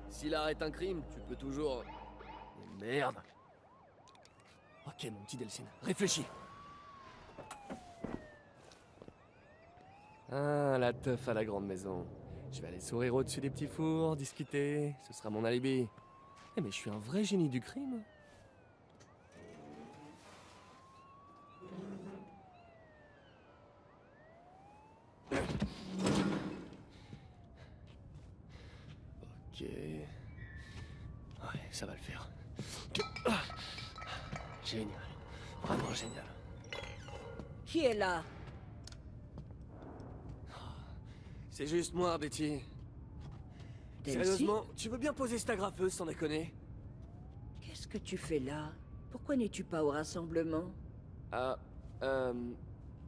S'il arrête un crime, tu peux toujours... Merde. Ok, mon petit Delcine, réfléchis. Ah, la teuf à la grande maison. Je vais aller sourire au-dessus des petits fours, discuter, ce sera mon alibi. Eh mais je suis un vrai génie du crime. Ok... Ouais, ça va le faire. Ah, génial. Vraiment génial. Qui est là? C'est juste moi, Betty. Delcy? Sérieusement, tu veux bien poser cette agrafeuse sans déconner? Qu'est-ce que tu fais là? Pourquoi n'es-tu pas au rassemblement? Ah,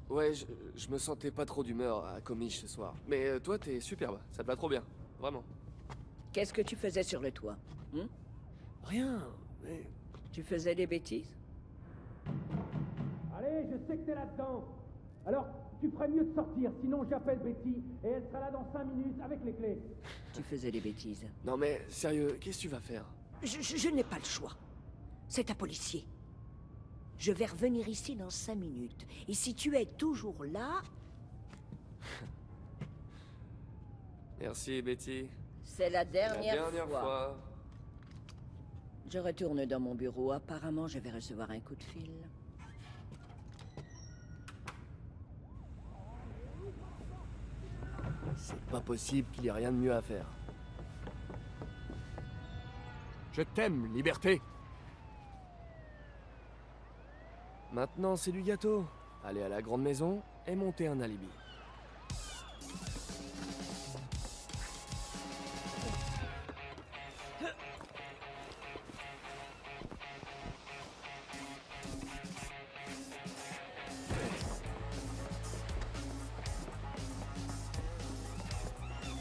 ouais, je me sentais pas trop d'humeur à Comiche ce soir. Mais toi, t'es superbe, ça te va trop bien. Vraiment. Qu'est-ce que tu faisais sur le toit? Rien, mais... Tu faisais des bêtises? Allez, je sais que t'es là-dedans. Alors, tu ferais mieux de sortir, sinon j'appelle Betty et elle sera là dans 5 minutes avec les clés. Tu faisais des bêtises. Non mais, sérieux, qu'est-ce que tu vas faire? Je n'ai pas le choix. C'est un policier. Je vais revenir ici dans 5 minutes. Et si tu es toujours là, Merci, Betty. c'est la La dernière, dernière fois. Je retourne dans mon bureau. Apparemment, je vais recevoir un coup de fil. C'est pas possible qu'il y ait rien de mieux à faire. Je t'aime, liberté. Maintenant, c'est du gâteau. Aller à la grande maison et monter un alibi.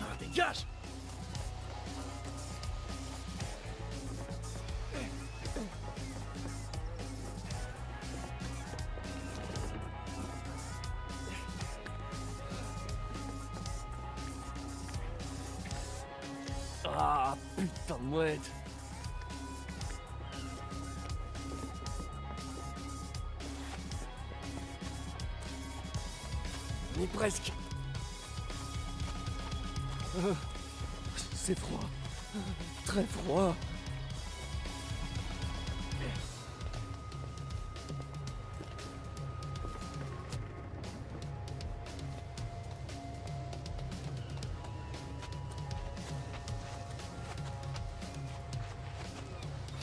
Ah, dégage! Ah, putain de mouette! Mais presque! C'est froid. Très froid.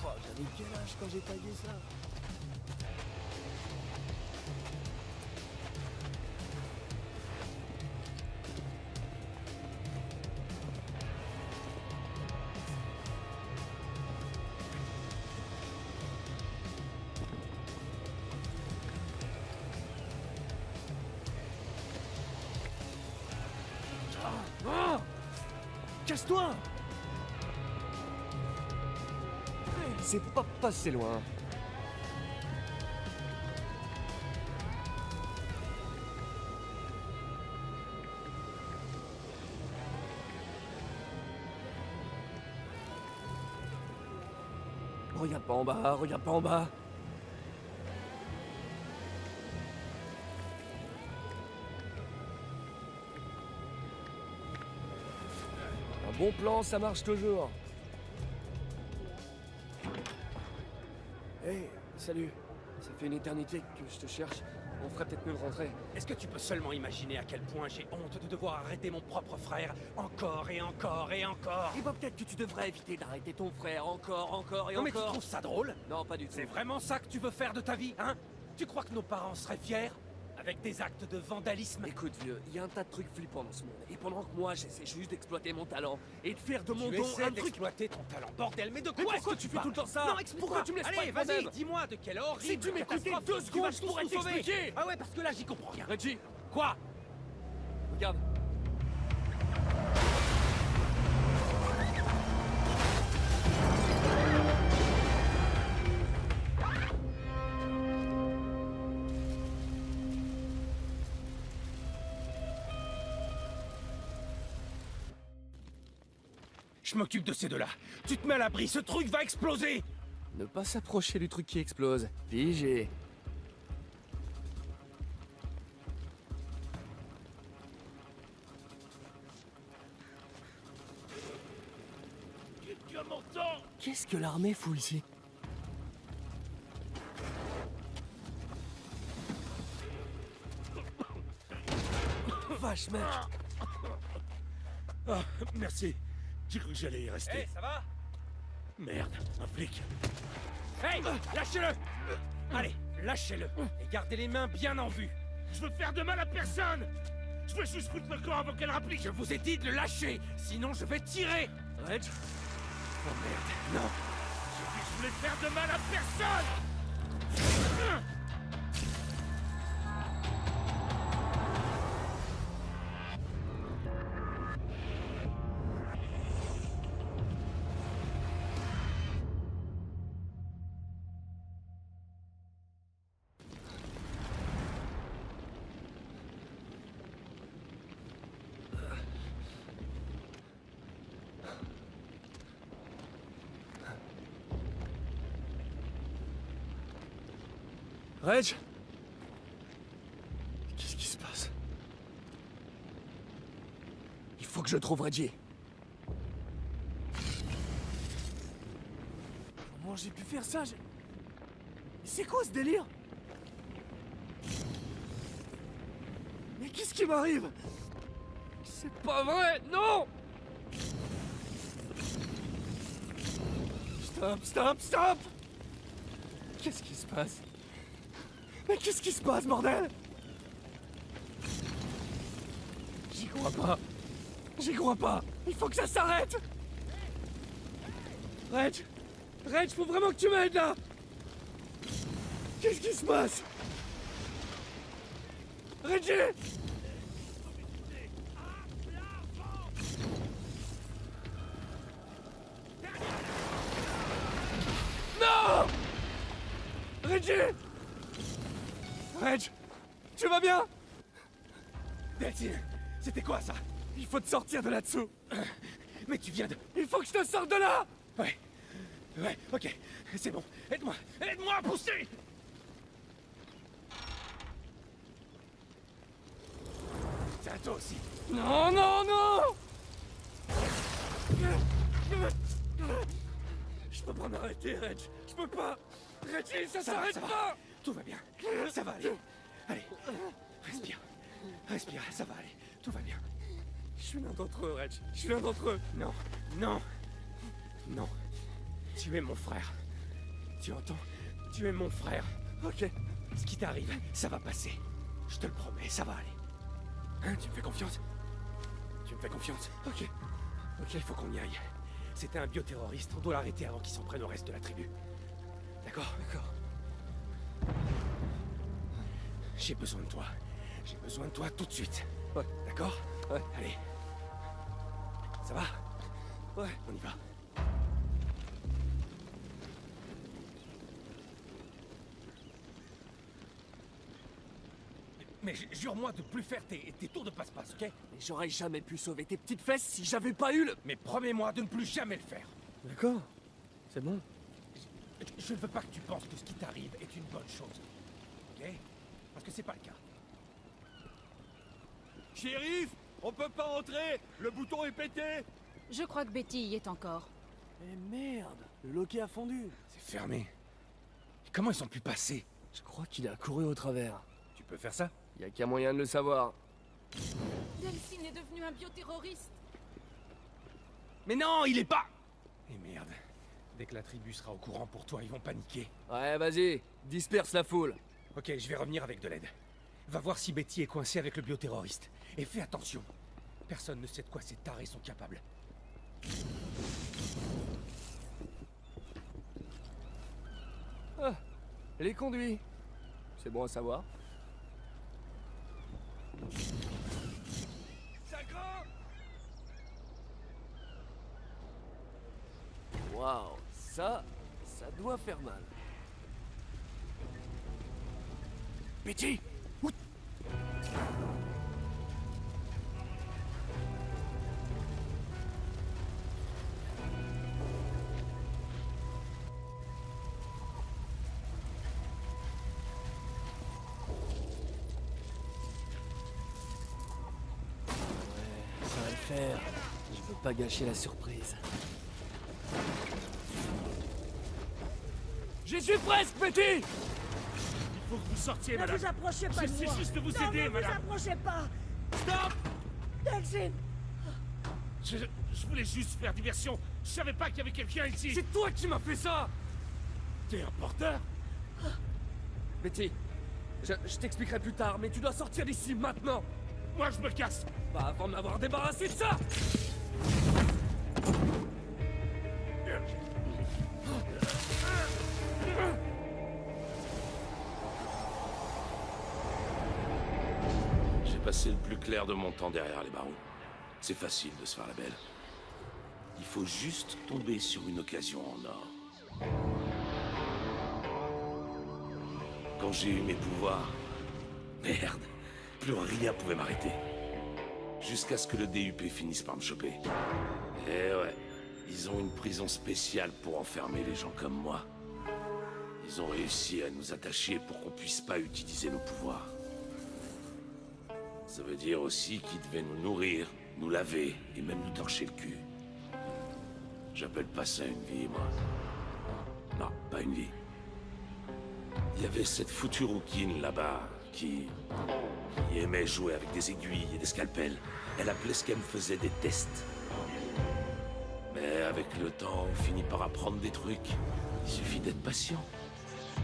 Oh, j'avais quel âge quand j'ai tagué ça? Ah! Casse-toi! C'est pas passé loin. Regarde pas en bas, regarde pas en bas. Un bon plan, ça marche toujours. Hey, salut. Ça fait une éternité que je te cherche. On ferait peut-être mieux de rentrer. Est-ce que tu peux seulement imaginer à quel point j'ai honte de devoir arrêter mon propre frère encore et encore et encore? Et bah peut-être que tu devrais éviter d'arrêter ton frère encore et Non mais tu encore. trouves ça drôle? Non, pas du tout. C'est vraiment ça que tu veux faire de ta vie, hein? Tu crois que nos parents seraient fiers? Avec des actes de vandalisme? Écoute vieux, il y a un tas de trucs flippants dans ce monde. Et pendant que moi j'essaie juste d'exploiter mon talent et de faire de mon Tu don essaies un truc... d'exploiter ton talent, bordel, mais de quoi Mais est-ce pourquoi que tu fais parles? tout le temps ça? Non, explique-moi. Pourquoi tu me laisses pas Allez, être vas-y, moi-même? dis-moi de quelle horrible Si tu m'écoutais catastrophe 2 tu vas secondes, je tous pourrais nous sauver. t'expliquer. Ah ouais, parce que là, j'y comprends rien. Reggie, Quoi? regarde. Je m'occupe de ces deux-là. Tu te mets à l'abri, ce truc va exploser! Ne pas s'approcher du truc qui explose. Pigé. Quelqu'un m'entend? Qu'est-ce que l'armée fout ici? Vache, mec! Ah, merci. J'ai cru que j'allais y rester. Hey, ça va? Merde, un flic. Hey, lâchez-le! Allez, lâchez-le. Et gardez les mains bien en vue. Je veux faire de mal à personne. Je veux juste foutre le camp avant qu'elle rapplique. Je vous ai dit de le lâcher, sinon je vais tirer! Reg? Oh merde, non! J'ai dit que je voulais faire de mal à personne. Reg? Qu'est-ce qui se passe? Il faut que je trouve Reggie. Comment j'ai pu faire ça? C'est quoi ce délire? Mais qu'est-ce qui m'arrive? C'est pas vrai, non! Stop, stop, stop! Qu'est-ce qui se passe? Mais qu'est-ce qui se passe, bordel? J'y crois pas. J'y crois pas. Il faut que ça s'arrête. Reg! Reg, faut vraiment que tu m'aides, là! Qu'est-ce qui se passe? Reggie! Non! Reggie! Reg, tu vas bien? Delphine, c'était quoi ça? Il faut te sortir de là-dessous. Mais tu viens de... Il faut que je te sorte de là! Ouais, ok, c'est bon. Aide-moi à pousser! C'est à toi aussi. Non, non, non! Je peux pas m'arrêter, Reg. Je peux pas. Reggie, ça s'arrête ça va. pas! Tout va bien, ça va aller. Allez, respire. Respire, ça va aller. Tout va bien. Je suis l'un d'entre eux, Reg. Je suis l'un d'entre eux. Non, non, non. Tu es mon frère. Tu entends? Tu es mon frère. Ok. Ce qui t'arrive, ça va passer. Je te le promets, ça va aller. Hein, tu me fais confiance? Tu me fais confiance? Ok. Ok, il faut qu'on y aille. C'était un bioterroriste, on doit l'arrêter avant qu'il s'en prenne au reste de la tribu. D'accord? D'accord. J'ai besoin de toi. J'ai besoin de toi tout de suite. Ouais. D'accord? Ouais. Allez. Ça va? Ouais. On y va. Mais jure-moi de plus faire tes tours de passe-passe, ok? Mais j'aurais jamais pu sauver tes petites fesses si j'avais pas eu le... Mais promets-moi de ne plus jamais le faire. D'accord. C'est bon. Je ne veux pas que tu penses que ce qui t'arrive est une bonne chose. Ok? Parce que c'est pas le cas. Shérif, on peut pas entrer. Le bouton est pété. Je crois que Betty y est encore. Mais merde. Le loquet a fondu. C'est fermé. Et comment ils ont pu passer? Je crois qu'il a couru au travers. Tu peux faire ça? Y a qu'un moyen de le savoir. Delphine est devenu un bioterroriste. Mais non, il est pas... Et merde. Dès que la tribu sera au courant pour toi, ils vont paniquer. Ouais, vas-y. Disperse la foule. Ok, je vais revenir avec de l'aide. Va voir si Betty est coincée avec le bioterroriste. Et fais attention. Personne ne sait de quoi ces tarés sont capables. Ah, les conduits. C'est bon à savoir. Ça grimpe. Waouh, ça doit faire mal. Betty! faire. Je veux pas gâcher la surprise. J'y suis presque, Betty! Il faut que vous sortiez, Ne madame. vous approchez pas de J'essaie moi. juste de vous Non, aider, ne madame. vous approchez pas. Stop! Delphine. Je voulais juste faire diversion. Je savais pas qu'il y avait quelqu'un ici. C'est toi qui m'as fait ça! T'es un porteur? Betty, je t'expliquerai plus tard, mais tu dois sortir d'ici maintenant! Moi, je me casse. Pas avant de m'avoir débarrassé de ça! J'ai passé le plus clair de mon temps derrière les barreaux. C'est facile de se faire la belle. Il faut juste tomber sur une occasion en or. Quand j'ai eu mes pouvoirs, merde, plus rien pouvait m'arrêter. Jusqu'à ce que le DUP finisse par me choper. Eh ouais, ils ont une prison spéciale pour enfermer les gens comme moi. Ils ont réussi à nous attacher pour qu'on puisse pas utiliser nos pouvoirs. Ça veut dire aussi qu'ils devaient nous nourrir, nous laver et même nous torcher le cul. J'appelle pas ça une vie, moi. Non, pas une vie. Il y avait cette foutue rouquine là-bas qui aimait jouer avec des aiguilles et des scalpels. Elle appelait ce qu'elle me faisait des tests. Mais avec le temps, on finit par apprendre des trucs. Il suffit d'être patient.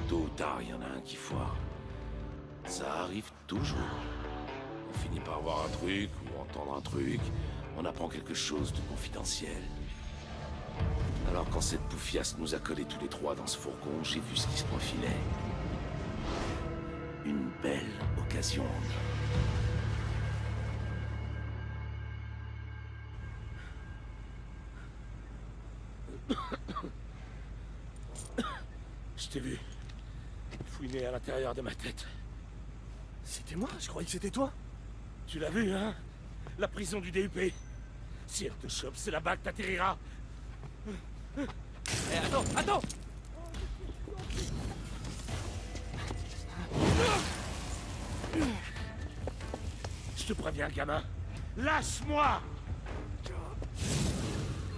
Tôt ou tard, il y en a un qui foire. Ça arrive toujours. On finit par voir un truc ou entendre un truc. On apprend quelque chose de confidentiel. Alors quand cette bouffiasse nous a collés tous les trois dans ce fourgon, j'ai vu ce qui se profilait. Une belle occasion. Je t'ai vu. Fouiner à l'intérieur de ma tête. C'était moi? Je croyais que c'était toi. Tu l'as vu, hein? La prison du DUP. Si elle te chope, c'est là-bas que t'atterriras. Eh, attends! Je te préviens, gamin. Lâche-moi!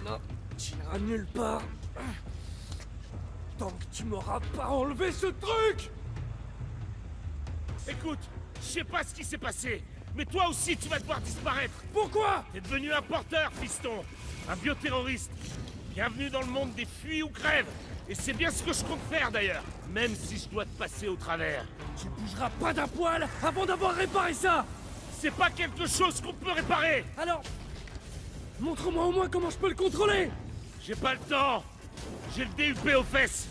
Non, tu n'iras nulle part. Tant que tu m'auras pas enlevé ce truc! Écoute, je sais pas ce qui s'est passé, mais toi aussi tu vas devoir disparaître. Pourquoi? T'es devenu un porteur, fiston. Un bioterroriste. Bienvenue dans le monde des fuis ou crèves. Et c'est bien ce que je compte faire d'ailleurs. Même si je dois te passer au travers. Tu bougeras pas d'un poil avant d'avoir réparé ça! C'est pas quelque chose qu'on peut réparer. Alors, montre-moi au moins comment je peux le contrôler! J'ai pas le temps. J'ai le DUP aux fesses.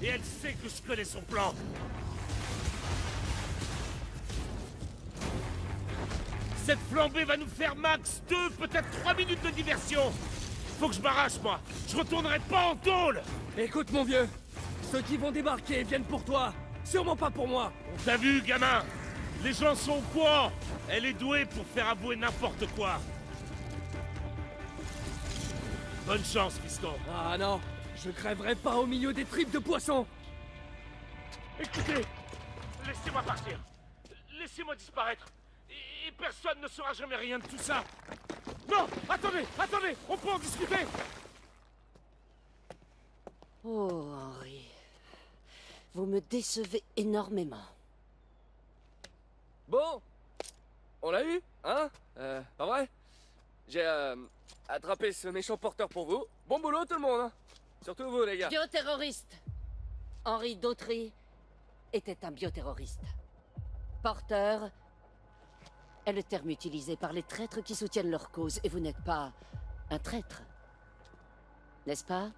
Et elle sait que je connais son plan. Cette flambée va nous faire max 2, peut-être 3 minutes de diversion. Faut que je m'arrache, moi. Je retournerai pas en tôle. Écoute, mon vieux, ceux qui vont débarquer viennent pour toi, sûrement pas pour moi. On t'a vu, gamin. Les gens sont au courant. Elle est douée pour faire avouer n'importe quoi. Bonne chance, fiston. Ah non, je crèverai pas au milieu des tripes de poissons. Écoutez, laissez-moi partir. Laissez-moi disparaître. Et personne ne saura jamais rien de tout ça. Non, attendez, on peut en discuter. Oh, Henry. Vous me décevez énormément. Bon, on l'a eu, hein? Pas vrai? J'ai attrapé ce méchant porteur pour vous. Bon boulot tout le monde, hein? Surtout vous les gars. Bioterroriste. Henri Dautry était un bioterroriste. Porteur est le terme utilisé par les traîtres qui soutiennent leur cause, et vous n'êtes pas un traître. N'est-ce pas?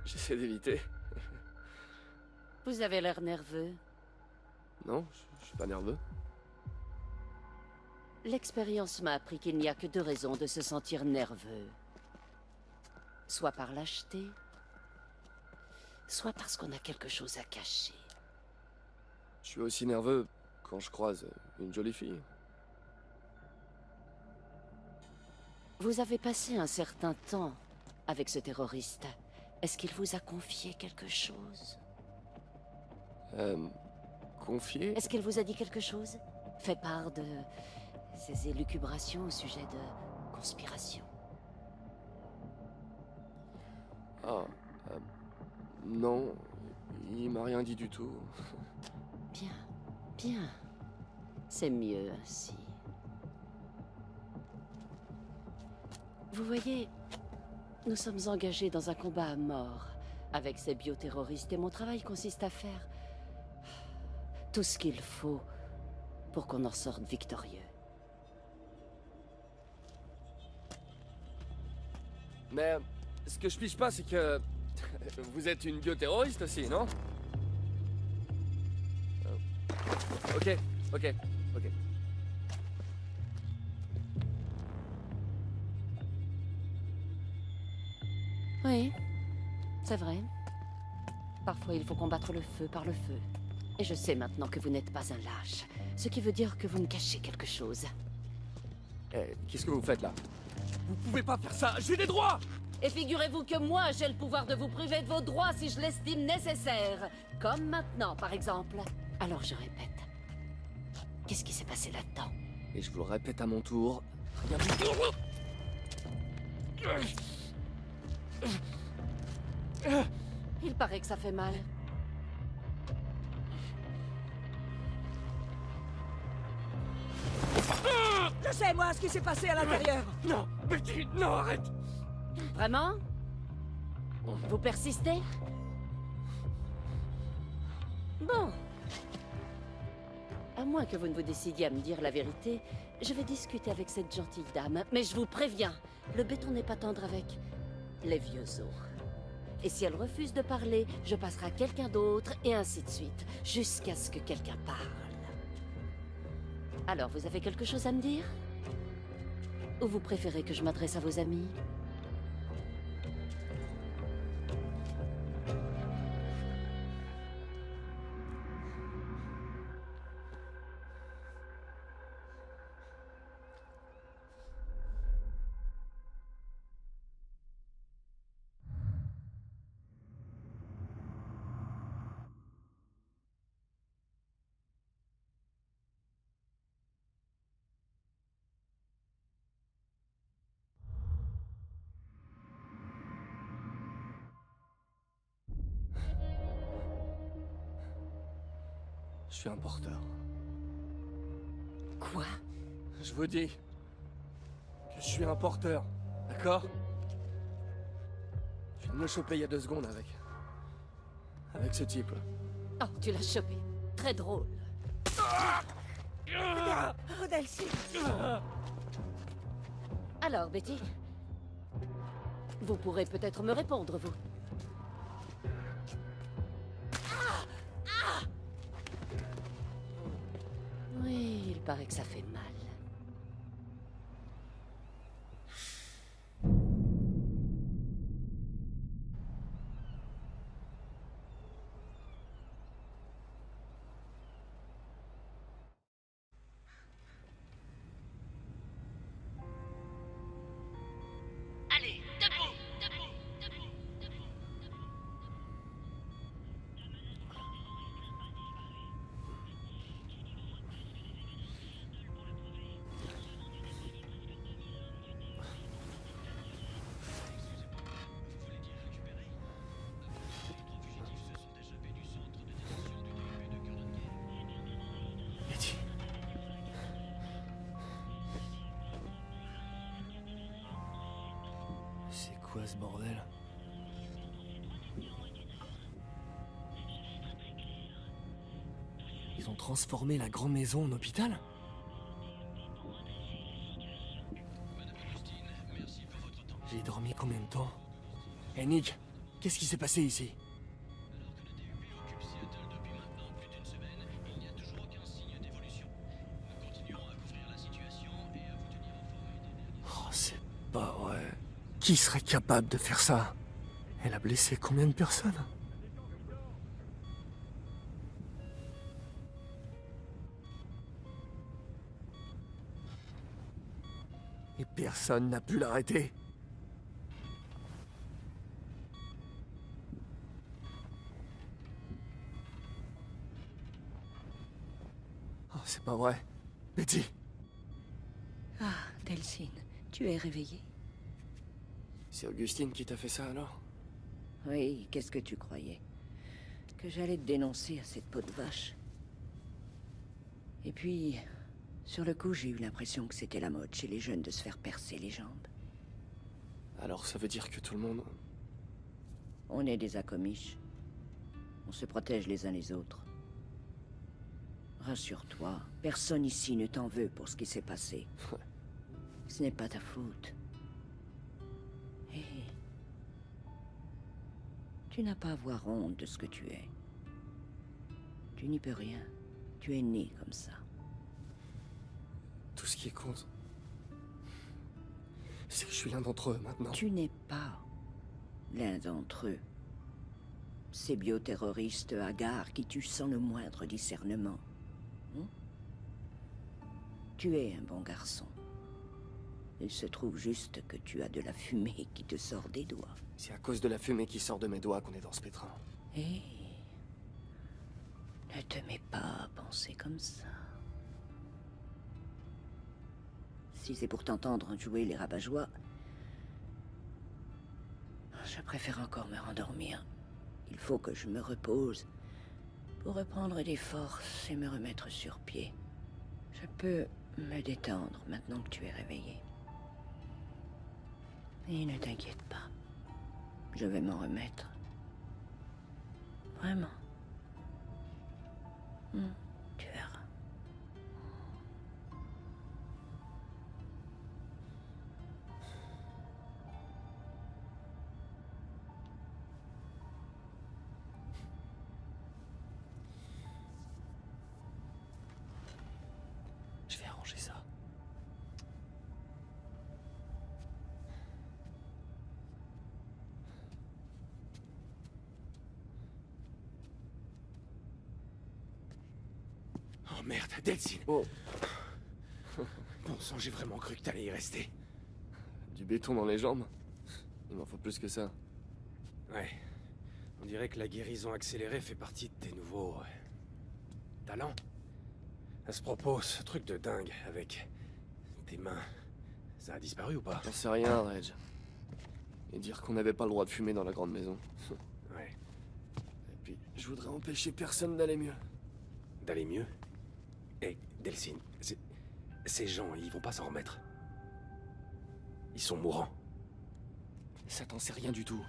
J'essaie d'éviter. Vous avez l'air nerveux. Non, je suis pas nerveux. L'expérience m'a appris qu'il n'y a que deux raisons de se sentir nerveux. Soit par lâcheté, soit parce qu'on a quelque chose à cacher. Je suis aussi nerveux quand je croise une jolie fille. Vous avez passé un certain temps avec ce terroriste. Est-ce qu'il vous a confié quelque chose? Confier? Est-ce qu'il vous a dit quelque chose? Fait part de Ces élucubrations au sujet de conspiration. Ah, non, il m'a rien dit du tout. Bien, bien. C'est mieux ainsi. Vous voyez, nous sommes engagés dans un combat à mort avec ces bioterroristes et mon travail consiste à faire tout ce qu'il faut pour qu'on en sorte victorieux. Mais ce que je piche pas, c'est que vous êtes une bioterroriste aussi, non? Ok, ok, ok. Oui, c'est vrai. Parfois, il faut combattre le feu par le feu. Et je sais maintenant que vous n'êtes pas un lâche. Ce qui veut dire que vous me cachez quelque chose. Eh, qu'est-ce que vous faites là? Vous pouvez pas faire ça, j'ai des droits! Et figurez-vous que moi, j'ai le pouvoir de vous priver de vos droits si je l'estime nécessaire. Comme maintenant, par exemple. Alors je répète. Qu'est-ce qui s'est passé là-dedans? Et je vous le répète à mon tour. Rien du Il paraît que ça fait mal. Je sais, moi, ce qui s'est passé à l'intérieur. Non, Betty, non, arrête! Vraiment? Vous persistez? Bon. À moins que vous ne vous décidiez à me dire la vérité, je vais discuter avec cette gentille dame. Mais je vous préviens, le béton n'est pas tendre avec les vieux os. Et si elle refuse de parler, je passerai à quelqu'un d'autre, et ainsi de suite, jusqu'à ce que quelqu'un parle. Alors, vous avez quelque chose à me dire? Ou vous préférez que je m'adresse à vos amis? Je suis un porteur. Quoi? Je vous dis que je suis un porteur, d'accord? Je viens de me choper il y a 2 secondes avec ce type là. Oh, tu l'as chopé. Très drôle. Oh, Delcy. Alors, Betty? Vous pourrez peut-être me répondre, vous. Oui, il paraît que ça fait mal. Allez, debout, debout, debout, debout. Betty. C'est quoi ce bordel? Ils ont transformé la grande maison en hôpital? J'ai dormi combien de temps? Eh Nick, qu'est-ce qui s'est passé ici? Oh, c'est pas vrai. Qui serait capable de faire ça? Elle a blessé combien de personnes? Et personne n'a pu l'arrêter. Oh, c'est pas vrai. Betty! Ah, Delphine, tu es réveillée? C'est Augustine qui t'a fait ça alors? Oui, qu'est-ce que tu croyais? Que j'allais te dénoncer à cette peau de vache? Et puis, sur le coup, j'ai eu l'impression que c'était la mode chez les jeunes de se faire percer les jambes. Alors ça veut dire que tout le monde... On est des acomiches. On se protège les uns les autres. Rassure-toi, personne ici ne t'en veut pour ce qui s'est passé. Ce n'est pas ta faute. Hé. Tu n'as pas à avoir honte de ce que tu es. Tu n'y peux rien. Tu es né comme ça. Tout ce qui compte, c'est que je suis l'un d'entre eux maintenant. Tu n'es pas l'un d'entre eux. Ces bioterroristes hagards qui tuent sans le moindre discernement. Tu es un bon garçon. Il se trouve juste que tu as de la fumée qui te sort des doigts. C'est à cause de la fumée qui sort de mes doigts qu'on est dans ce pétrin. Hé, ne te mets pas à penser comme ça. Si c'est pour t'entendre jouer les rabat-joie, je préfère encore me rendormir. Il faut que je me repose pour reprendre des forces et me remettre sur pied. Je peux me détendre maintenant que tu es réveillé. Et ne t'inquiète pas, je vais m'en remettre. Vraiment. Tu verras. Je vais arranger ça. Oh merde, Delphine. Oh. Bon sang, j'ai vraiment cru que t'allais y rester. Du béton dans les jambes? Il m'en faut plus que ça. Ouais. On dirait que la guérison accélérée fait partie de tes nouveaux... talents. À ce propos, ce truc de dingue avec tes mains, ça a disparu ou pas? J'en sais rien, Reg. Et dire qu'on n'avait pas le droit de fumer dans la grande maison. Ouais. Et puis, je voudrais empêcher personne d'aller mieux. D'aller mieux? Hé, Delphine, ces gens, ils vont pas s'en remettre. Ils sont mourants. Ça t'en sait rien du tout.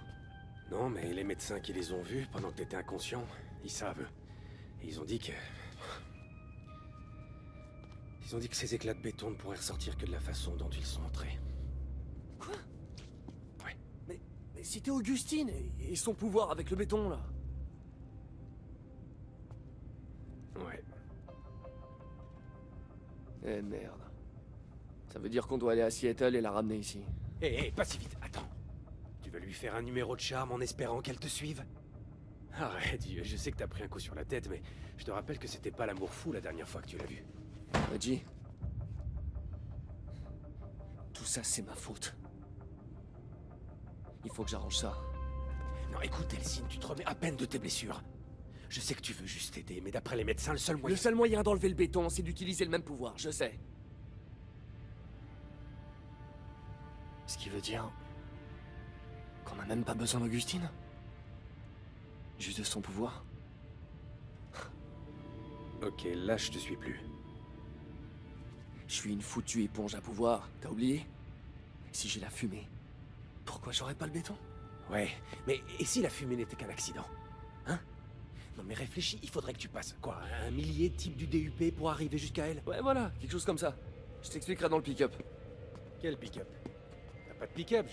Non, mais les médecins qui les ont vus pendant que t'étais inconscient, ils savent. Et ils ont dit que... Ils ont dit que ces éclats de béton ne pourraient ressortir que de la façon dont ils sont entrés. Quoi? Ouais. Mais c'était Augustine et son pouvoir avec le béton, là. Ouais. Eh merde. Ça veut dire qu'on doit aller à Seattle et la ramener ici. Hé, pas si vite, attends. Tu veux lui faire un numéro de charme en espérant qu'elle te suive? Arrête, je sais que t'as pris un coup sur la tête, mais je te rappelle que c'était pas l'amour fou la dernière fois que tu l'as vu. Reggie, tout ça c'est ma faute. Il faut que j'arrange ça. Non, écoute, Delphine, tu te remets à peine de tes blessures. Je sais que tu veux juste aider, mais d'après les médecins, le seul moyen... Le seul moyen d'enlever le béton, c'est d'utiliser le même pouvoir, je sais. Ce qui veut dire... qu'on n'a même pas besoin d'Augustine. Juste de son pouvoir. Ok, là je te suis plus. Je suis une foutue éponge à pouvoir, t'as oublié? Si j'ai la fumée, pourquoi j'aurais pas le béton? Ouais, mais et si la fumée n'était qu'un accident? Hein? Non mais réfléchis, il faudrait que tu passes, quoi, un millier de types du DUP pour arriver jusqu'à elle? Ouais, voilà, quelque chose comme ça. Je t'expliquerai dans le pick-up. Quel pick-up? T'as pas de pick-up,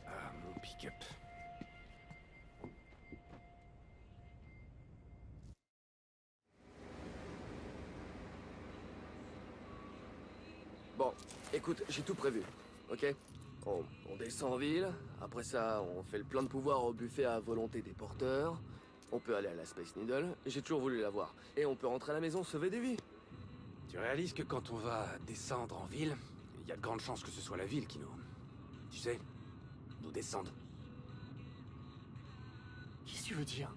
Ah, mon pick-up. Bon, écoute, j'ai tout prévu, ok? On descend en ville, après ça, on fait le plein de pouvoir au buffet à volonté des porteurs. On peut aller à la Space Needle, j'ai toujours voulu la voir. Et on peut rentrer à la maison sauver des vies. Tu réalises que quand on va descendre en ville, il y a de grandes chances que ce soit la ville qui nous... Tu sais, nous descende. Qu'est-ce que tu veux dire?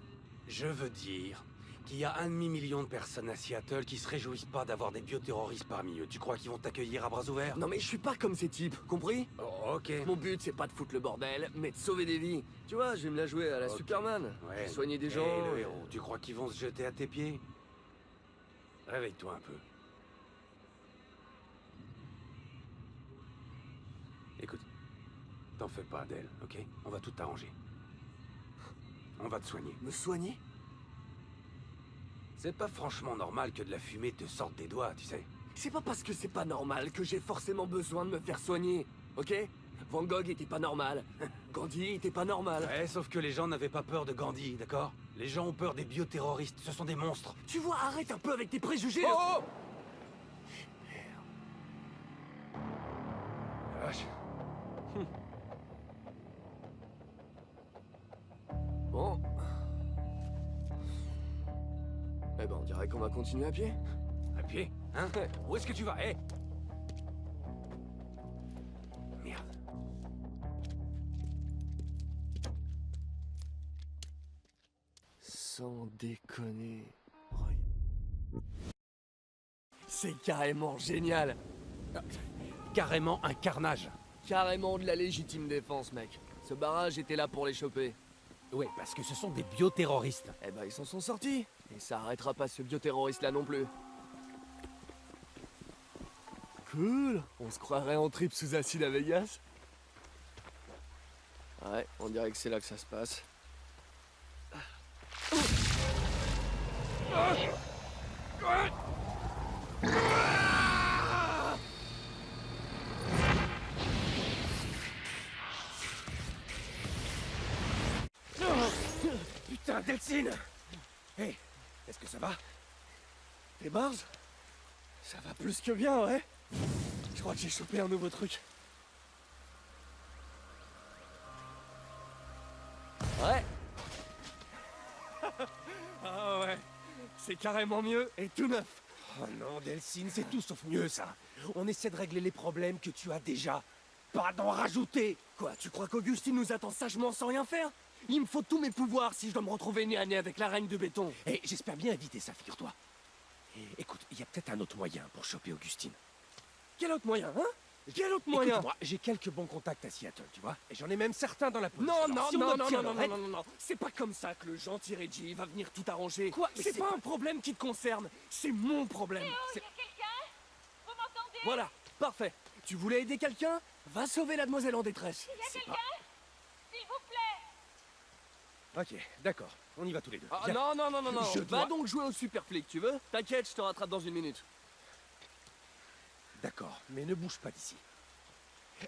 Je veux dire qu'il y a 1,5 million de personnes à Seattle qui se réjouissent pas d'avoir des bioterroristes parmi eux. Tu crois qu'ils vont t'accueillir à bras ouverts? Non mais je suis pas comme ces types, compris? Oh, ok. Mon but c'est pas de foutre le bordel, mais de sauver des vies. Tu vois, je vais me la jouer à la Ok. Superman. Ouais. Soigner des Hey, gens. le héros, tu crois qu'ils vont se jeter à tes pieds? Réveille-toi un peu. Écoute, t'en fais pas d'elle, ok? On va tout t'arranger. On va te soigner. Me soigner? C'est pas franchement normal que de la fumée te sorte des doigts, tu sais. C'est pas parce que c'est pas normal que j'ai forcément besoin de me faire soigner, ok? Van Gogh était pas normal. Gandhi était pas normal. Ouais, sauf que les gens n'avaient pas peur de Gandhi, d'accord? Les gens ont peur des bioterroristes, ce sont des monstres. Tu vois, arrête un peu avec tes préjugés. Oh! Vache. Bon. Eh ben, on dirait qu'on va continuer à pied. À pied? Hein? Où est-ce que tu vas, hé? Merde. Sans déconner. C'est carrément génial. Carrément un carnage. Carrément de la légitime défense, mec. Ce barrage était là pour les choper. Ouais, parce que ce sont des bioterroristes. Eh ben, ils s'en sont sortis. Et ça arrêtera pas ce bioterroriste-là non plus. Cool. On se croirait en trip sous acide à Vegas. Ouais, on dirait que c'est là que ça se passe. Putain, Delcine! Hé, est-ce que ça va? Tes bars? Ça va plus que bien, ouais. Je crois que j'ai chopé un nouveau truc. Ouais. Ah ouais. C'est carrément mieux et tout neuf. Oh non, Delcine, c'est tout sauf mieux, ça. On essaie de régler les problèmes que tu as déjà, pas d'en rajouter. Quoi, tu crois qu'Augustine nous attend sagement sans rien faire? Il me faut tous mes pouvoirs si je dois me retrouver nez à nez avec la reine de béton. Et j'espère bien éviter ça, figure-toi. Écoute, il y a peut-être un autre moyen pour choper Augustine. Quel autre moyen, hein? Quel autre moyen? Écoute-moi, j'ai quelques bons contacts à Seattle, tu vois, et j'en ai même certains dans la police. Non, Alors, non, si on non, non, obtient non, non, leur aide- non, non, non. C'est pas comme ça que le gentil Reggie va venir tout arranger. Quoi? Mais C'est c'est pas pas- un problème qui te concerne. C'est mon problème. C'est- Quelqu'un? Vous m'entendez? Voilà, parfait. Tu voulais aider quelqu'un? Va sauver la demoiselle en détresse. Il y a C'est quelqu'un? pas- S'il vous plaît! Ok, d'accord, on y va tous les deux. Ah, Viens. non, non, non, non, non. Je Va dois- donc jouer au super flic, tu veux? T'inquiète, je te rattrape dans une minute. D'accord, mais ne bouge pas d'ici.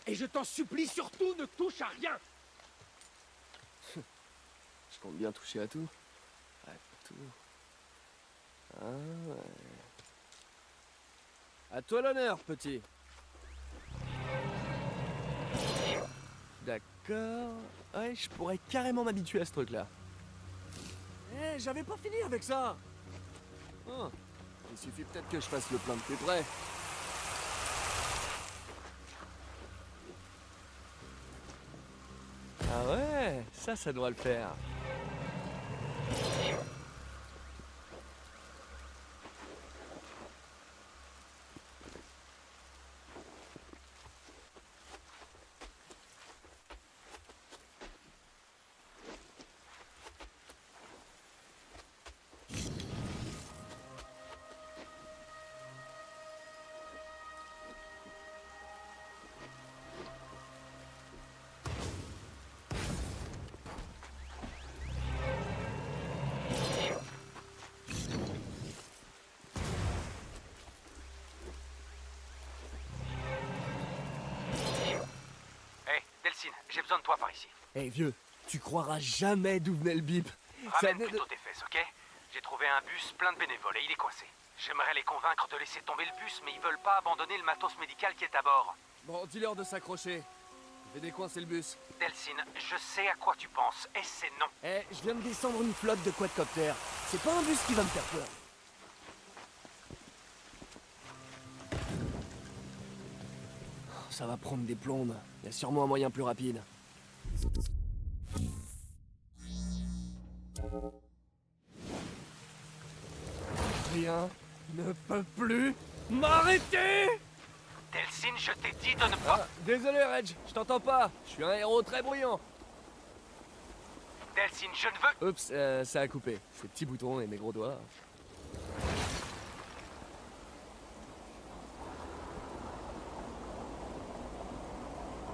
Et je t'en supplie, surtout, ne touche à rien. Je compte bien toucher à tout. À tout. Ah ouais. À toi l'honneur, petit. D'accord. Ouais, je pourrais carrément m'habituer à ce truc-là. Eh, j'avais pas fini avec ça. Oh, il suffit peut-être que je fasse le plein de plus près. Ah ouais, ça doit le faire. Hé, Delcine, j'ai besoin de toi par ici. Eh vieux, tu croiras jamais d'où venait le bip. Ramène venait de- plutôt tes fesses, ok? J'ai trouvé un bus plein de bénévoles et il est coincé. J'aimerais les convaincre de laisser tomber le bus, mais ils veulent pas abandonner le matos médical qui est à bord. Bon, dis-leur de s'accrocher. Je vais décoincer le bus. Delcine, je sais à quoi tu penses, et c'est non. Eh, je viens de descendre une flotte de quadcoptères. C'est pas un bus qui va me faire peur. Ça va prendre des plombes. Il y a sûrement un moyen plus rapide. ne peux plus m'arrêter! Delsin, je t'ai dit de ne pas... Ah, désolé, Reg, je t'entends pas. Je suis un héros très bruyant. Delsin, je ne veux... Oups, ça a coupé. Ces petits boutons et mes gros doigts.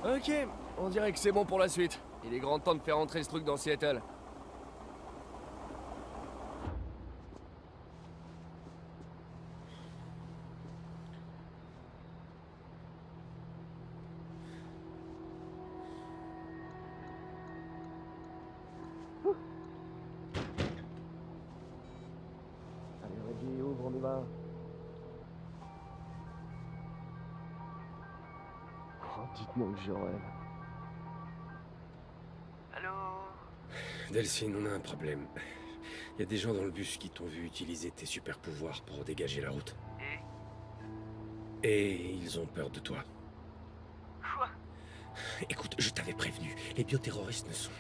Ok, on dirait que c'est bon pour la suite. Il est grand temps de faire entrer ce truc dans Seattle. Allez, Reggie, ouvre, on y va. Oh, dites-moi que je rêve. Allô? Delsin, on a un problème. Il y a des gens dans le bus qui t'ont vu utiliser tes super pouvoirs pour dégager la route. Et ils ont peur de toi. Quoi? Écoute, je t'avais prévenu, les bioterroristes ne sont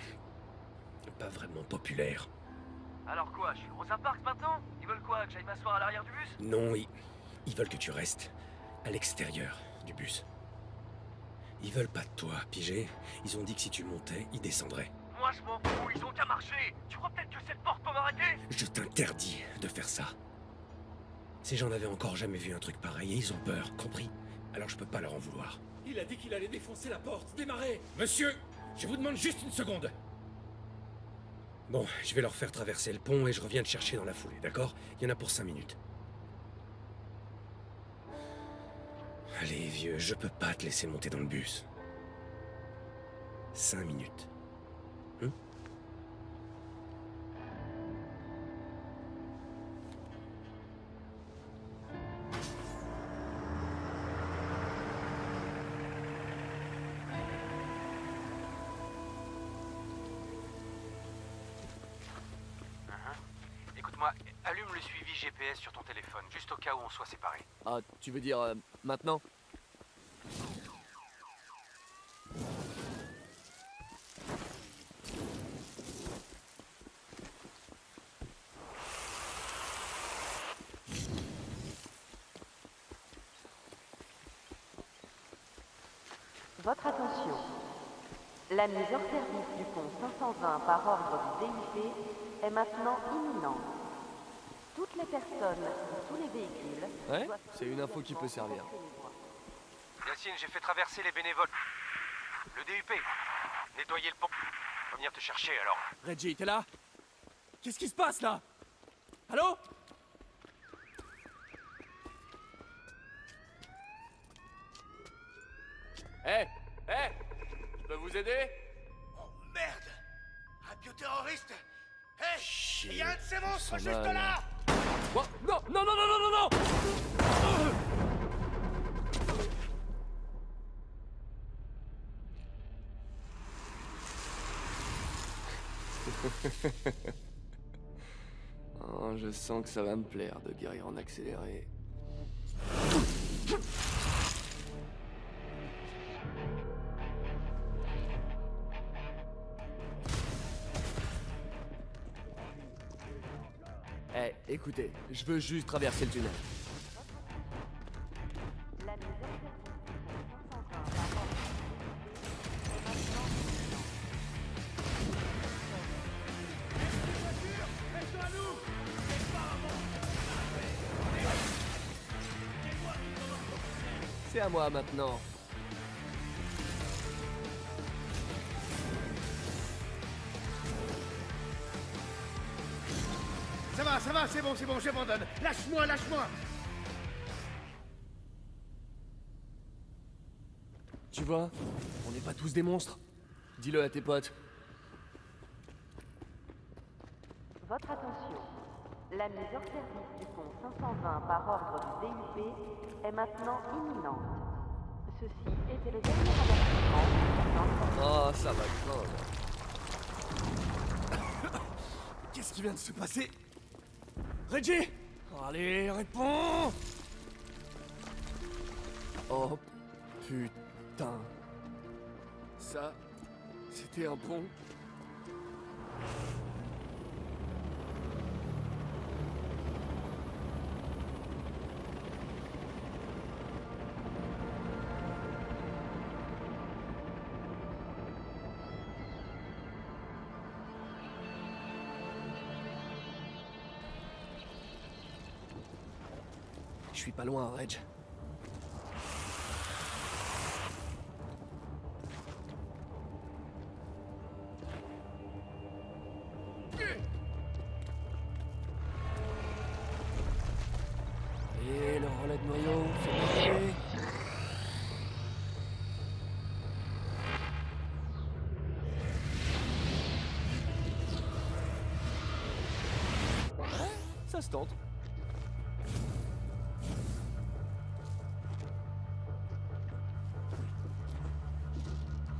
pas vraiment populaires. Alors quoi, je suis le Rosa Parks maintenant? Ils veulent quoi, que j'aille m'asseoir à l'arrière du bus? Non, ils veulent que tu restes à l'extérieur du bus. Ils veulent pas de toi, pigé. Ils ont dit que si tu montais, ils descendraient. Moi je m'en fous, ils ont qu'à marcher. Tu crois peut-être que cette porte peut m'arrêter? Je t'interdis de faire ça. Ces gens n'avaient encore jamais vu un truc pareil et ils ont peur, compris? Alors je peux pas leur en vouloir. Il a dit qu'il allait défoncer la porte. Démarrez! Monsieur, je vous demande juste une seconde. Bon, je vais leur faire traverser le pont et je reviens te chercher dans la foulée, d'accord? Il y en a pour 5 minutes. Allez, vieux, je peux pas te laisser monter dans le bus. 5 minutes. Écoute-moi, allume le suivi GPS sur ton téléphone, juste au cas où on soit séparés. Ah, tu veux dire maintenant? Votre attention. La mise hors service du pont 520 par ordre du DIP est maintenant imminente. Toutes les personnes ou tous les véhicules... Ouais, c'est une info qui peut servir. Delsin, j'ai fait traverser les bénévoles. Le DUP. Nettoyer le pont. On va venir te chercher alors. Reggie, t'es là? Qu'est-ce qui se passe là? Allô? Je peux vous aider? Oh merde! Un bioterroriste! Hé! Chier, Il y a un de ces monstres ça juste va, là! Oh, non, non, non, non, non, non, non! Oh, je sens que ça va me plaire de guérir en accéléré. Écoutez, je veux juste traverser le tunnel. La mise hors service du pont 520 par ordre du DIP est maintenant imminente. C'est à moi maintenant. Ça va, c'est bon, j'abandonne. Lâche-moi, lâche-moi! Tu vois, on n'est pas tous des monstres. Dis-le à tes potes. Votre attention. La mise hors service du pont 520 par ordre du DIP est maintenant imminente. Ceci était le dernier avertissement. Oh, ça va craindre. Qu'est-ce qui vient de se passer? Reggie! Allez, réponds! Oh, putain. Ça, c'était un pont? Je suis pas loin, Reg. Et le relais de noyau, c'est parfait. Ça se tente.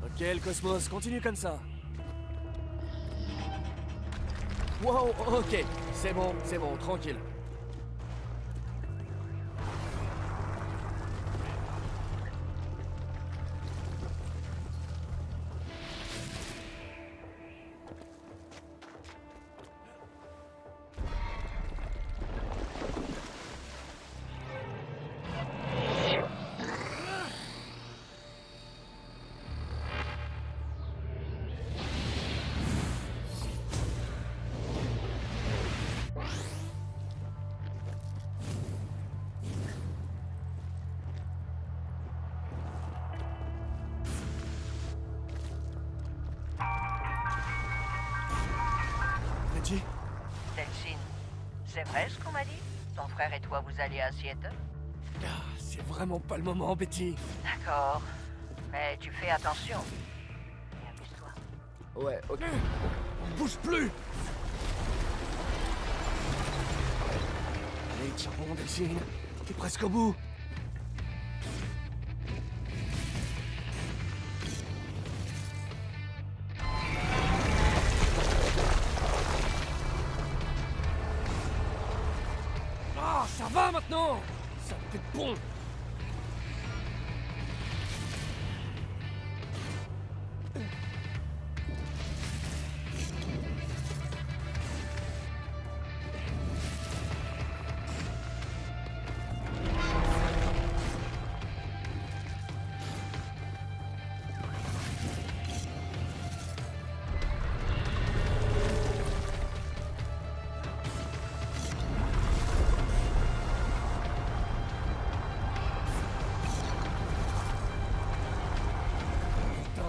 Ok, le Cosmos, continue comme ça. Wow, ok, c'est bon, tranquille. Reggie? Delphine, c'est vrai ce qu'on m'a dit? Ton frère et toi, vous allez à Seattle? Ah, c'est vraiment pas le moment, Betty. D'accord. Mais tu fais attention. Et amuse-toi. Ouais, ok. Bouge plus! Allez, tiens bon, Delphine. T'es presque au bout. Ah, ça va maintenant! Ça fait bon!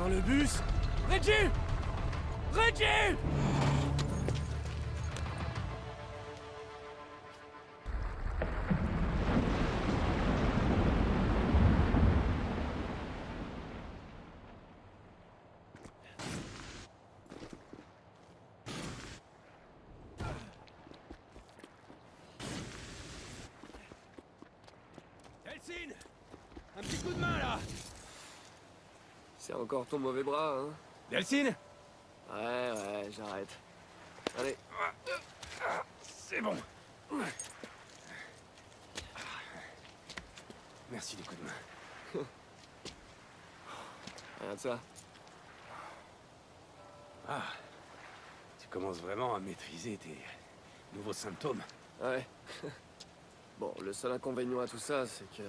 Le bus! Reggie! Reggie! Delphine! Un petit coup de main, là! C'est encore ton mauvais bras, hein? Delphine? Ouais, j'arrête. Allez. C'est bon. Merci du coup de main. Rien de ça. Ah. Tu commences vraiment à maîtriser tes nouveaux symptômes. Ouais. Bon, le seul inconvénient à tout ça, c'est que...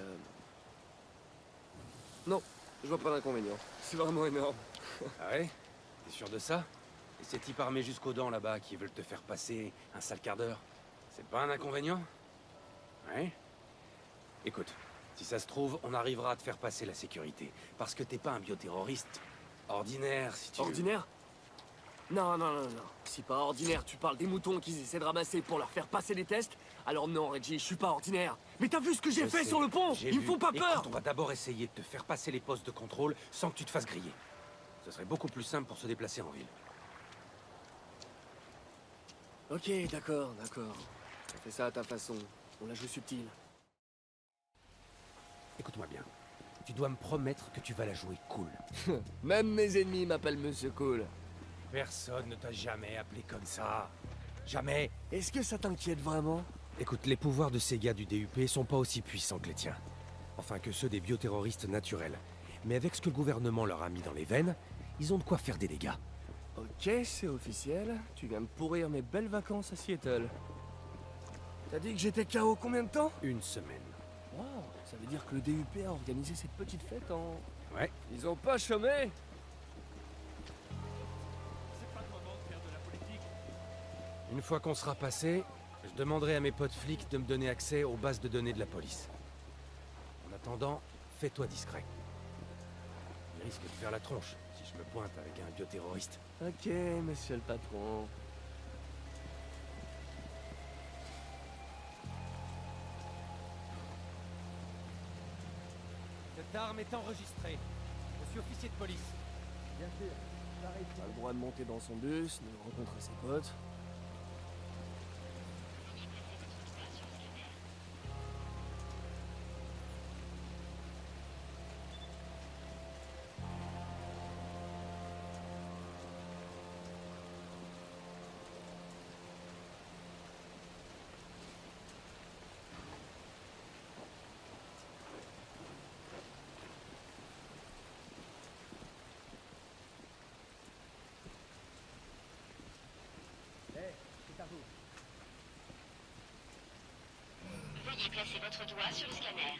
Non, je vois pas d'inconvénient. C'est vraiment énorme. Ah ouais? T'es sûr de ça? Et ces types armés jusqu'aux dents là-bas qui veulent te faire passer un sale quart d'heure, c'est pas un inconvénient? Ouais? Écoute, si ça se trouve, on arrivera à te faire passer la sécurité. Parce que t'es pas un bioterroriste ordinaire, si tu veux. Ordinaire? Non. Si pas ordinaire, tu parles des moutons qu'ils essaient de ramasser pour leur faire passer des tests, alors non, Reggie, je suis pas ordinaire. Mais t'as vu ce que j'ai fait sur le pont? Ils me font pas peur! Écoute, on va d'abord essayer de te faire passer les postes de contrôle sans que tu te fasses griller. Ce serait beaucoup plus simple pour se déplacer en ville. Ok, d'accord. On fait ça à ta façon. On la joue subtile. Écoute-moi bien. Tu dois me promettre que tu vas la jouer cool. Même mes ennemis m'appellent Monsieur Cool. Personne ne t'a jamais appelé comme ça. Jamais. Est-ce que ça t'inquiète vraiment? Écoute, les pouvoirs de ces gars du DUP sont pas aussi puissants que les tiens. Enfin que ceux des bioterroristes naturels. Mais avec ce que le gouvernement leur a mis dans les veines, ils ont de quoi faire des dégâts. Ok, c'est officiel. Tu viens de pourrir mes belles vacances à Seattle. T'as dit que j'étais KO combien de temps? Une semaine. Wow, ça veut dire que le DUP a organisé cette petite fête en... Ouais. Ils ont pas chômé? Une fois qu'on sera passé, Je demanderai à mes potes flics de me donner accès aux bases de données de la police. En attendant, fais-toi discret. Il risque de faire la tronche si je me pointe avec un bioterroriste. Ok, monsieur le patron. Cette arme est enregistrée. Je suis officier de police. Bien sûr, j'arrive. Pas le droit de monter dans son bus, de rencontrer ses potes. C'est à vous. Veuillez placer votre doigt sur le scanner.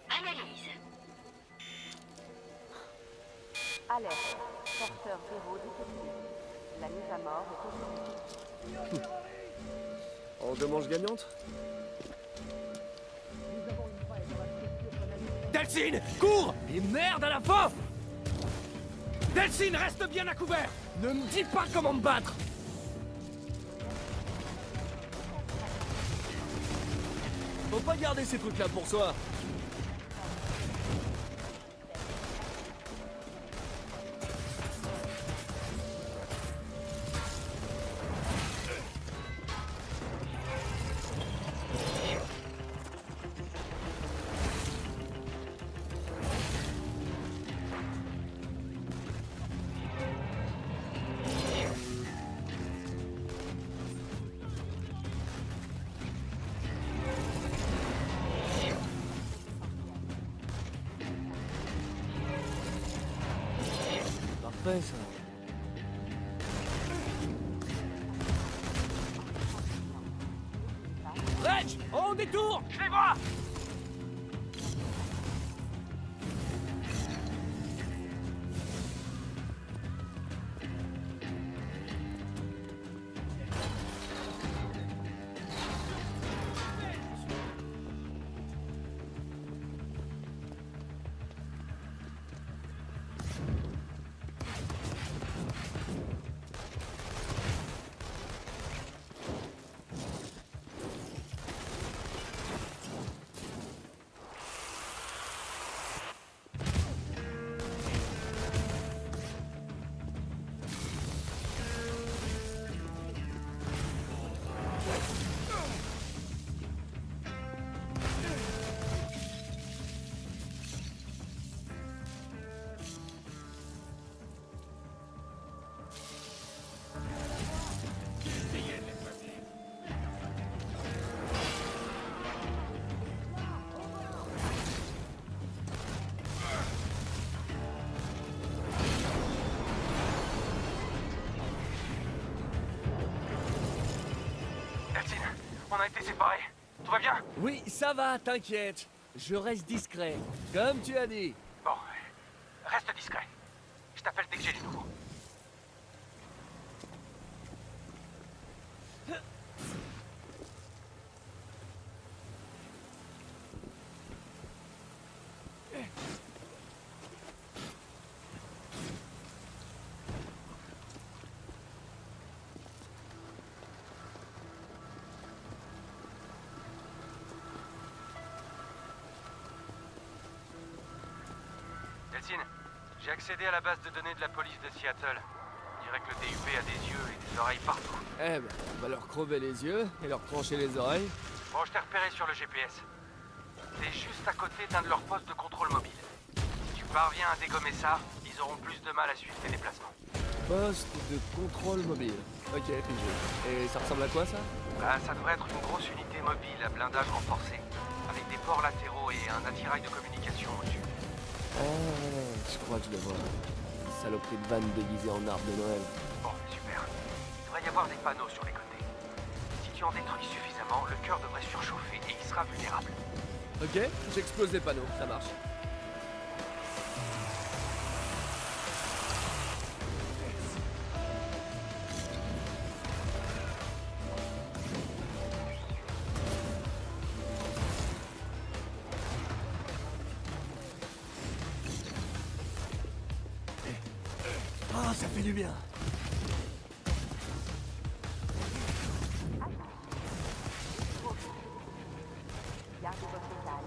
Analyse. Alerte. Porteur 0 détecté. La mise à mort est autorisée. En deux manches gagnantes? Nous avons une faille dans la structure canalisée. Delphine, cours! Et merde à la fin! Delphine, reste bien à couvert! Ne me dis pas comment me battre! Faut pas garder ces trucs-là pour soi. Parfait, ça. Reg! On détourne! Je les vois! On a été séparés. Tout va bien? Oui, ça va, t'inquiète. Je reste discret, comme tu as dit. Bon, reste discret. Je t'appelle dès que j'ai du nouveau. Delphine, j'ai accédé à la base de données de la police de Seattle. On dirait que le DUP a des yeux et des oreilles partout. Eh ben, on va leur crever les yeux et leur trancher les oreilles. Bon, je t'ai repéré sur le GPS. T'es juste à côté d'un de leurs postes de contrôle mobile. Si tu parviens à dégommer ça, ils auront plus de mal à suivre tes déplacements. Poste de contrôle mobile. Ok, pigé. Et ça ressemble à quoi, ça? Bah, ça devrait être une grosse unité mobile à blindage renforcé, avec des ports latéraux et un attirail de communication au-dessus. Ah, je crois que je le vois. Une saloperie de vanne déguisée en arbre de Noël. Bon, super. Il devrait y avoir des panneaux sur les côtés. Si tu en détruis suffisamment, le cœur devrait surchauffer et il sera vulnérable. Ok, j'explose les panneaux, ça marche. ça fait du bien. Gardez votre calme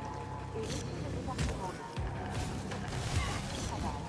et laissez le département de travail.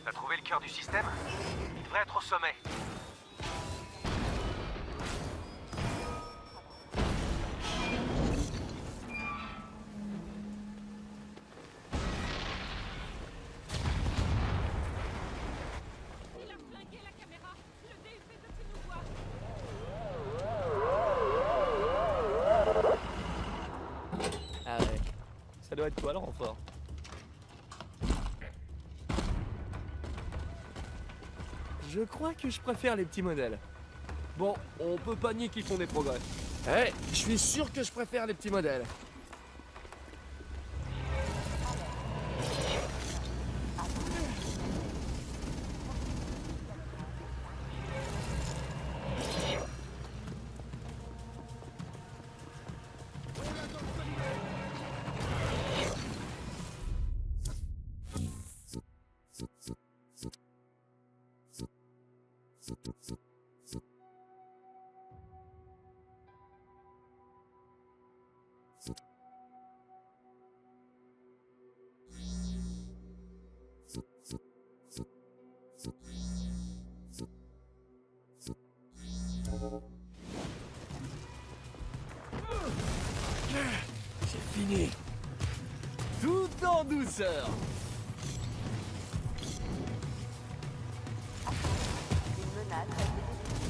T'as trouvé le cœur du système? Il devrait être au sommet. Il a flingué la caméra. Le DUP peut plus nous voir. Ah ouais. Ça doit être quoi le renfort? Je crois que je préfère les petits modèles. Bon, on peut pas nier qu'ils font des progrès. Eh, je suis sûr que je préfère les petits modèles. C'est fini. Tout en douceur. Une menace a été détectée.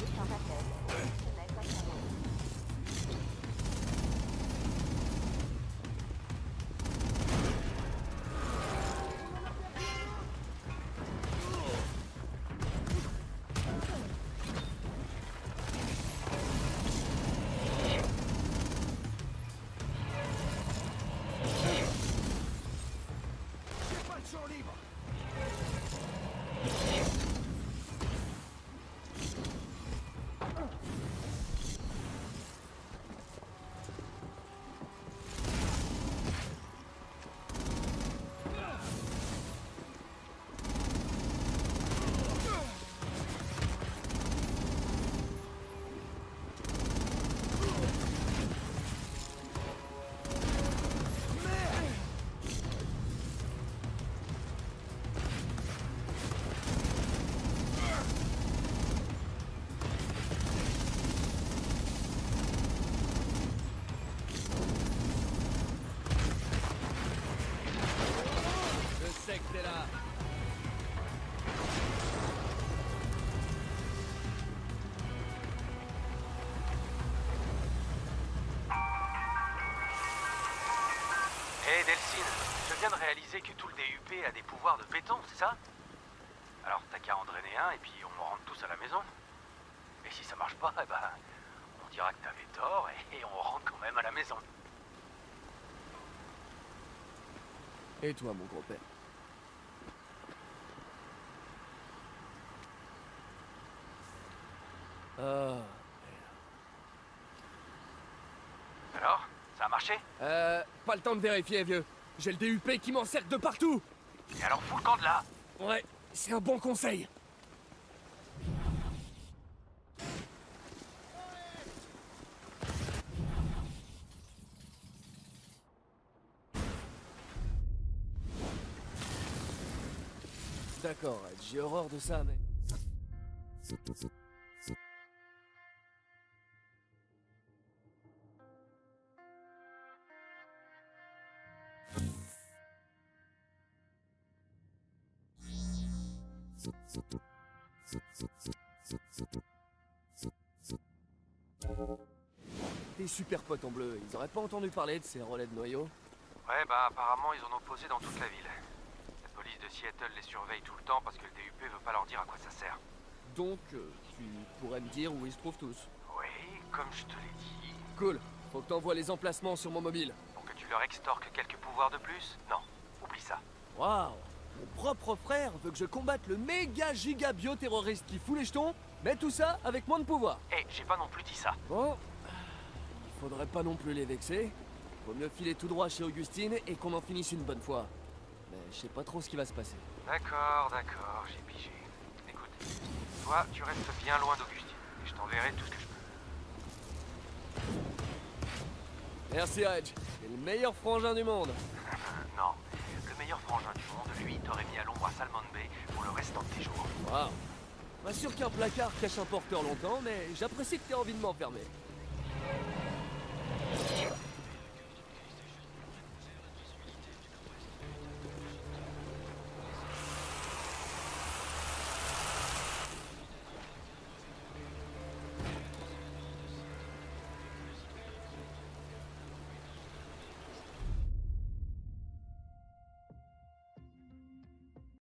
Et s'en appelle. Ce n'est pas son nom. sais que tout le DUP a des pouvoirs de béton, c'est ça? Alors t'as qu'à en drainer un et puis on rentre tous à la maison. Et si ça marche pas, eh ben, on dira que t'avais tort et on rentre quand même à la maison. Et toi, mon gros-père? Ah... Alors, ça a marché? Pas le temps de vérifier, vieux. J'ai le DUP qui m'encercle de partout. Et alors fous le camp de là. Ouais, c'est un bon conseil. D'accord, j'ai horreur de ça, mais... Tes super potes en bleu, ils auraient pas entendu parler de ces relais de noyaux? Ouais, bah apparemment ils en ont posé dans toute la ville. La police de Seattle les surveille tout le temps parce que le DUP veut pas leur dire à quoi ça sert. Donc, tu pourrais me dire où ils se trouvent tous? Oui, comme je te l'ai dit. Cool. Faut que t'envoies les emplacements sur mon mobile. Pour que tu leur extorques quelques pouvoirs de plus? Non, oublie ça. Waouh! Mon propre frère veut que je combatte le méga giga bioterroriste qui fout les jetons, mais tout ça avec moins de pouvoir. Eh, j'ai pas non plus dit ça. Bon, il faudrait pas non plus les vexer. Vaut mieux filer tout droit chez Augustine et qu'on en finisse une bonne fois. Mais je sais pas trop ce qui va se passer. D'accord, j'ai pigé. Écoute, toi, tu restes bien loin d'Augustine et je t'enverrai tout ce que je peux. Merci, Reg. T'es le meilleur frangin du monde. Non, le meilleur frangin du monde, lui, t'aurait mis à l'ombre à Salmon Bay pour le restant de tes jours. Waouh. Pas sûr qu'un placard cache un porteur longtemps, mais j'apprécie que t'aies envie de m'enfermer.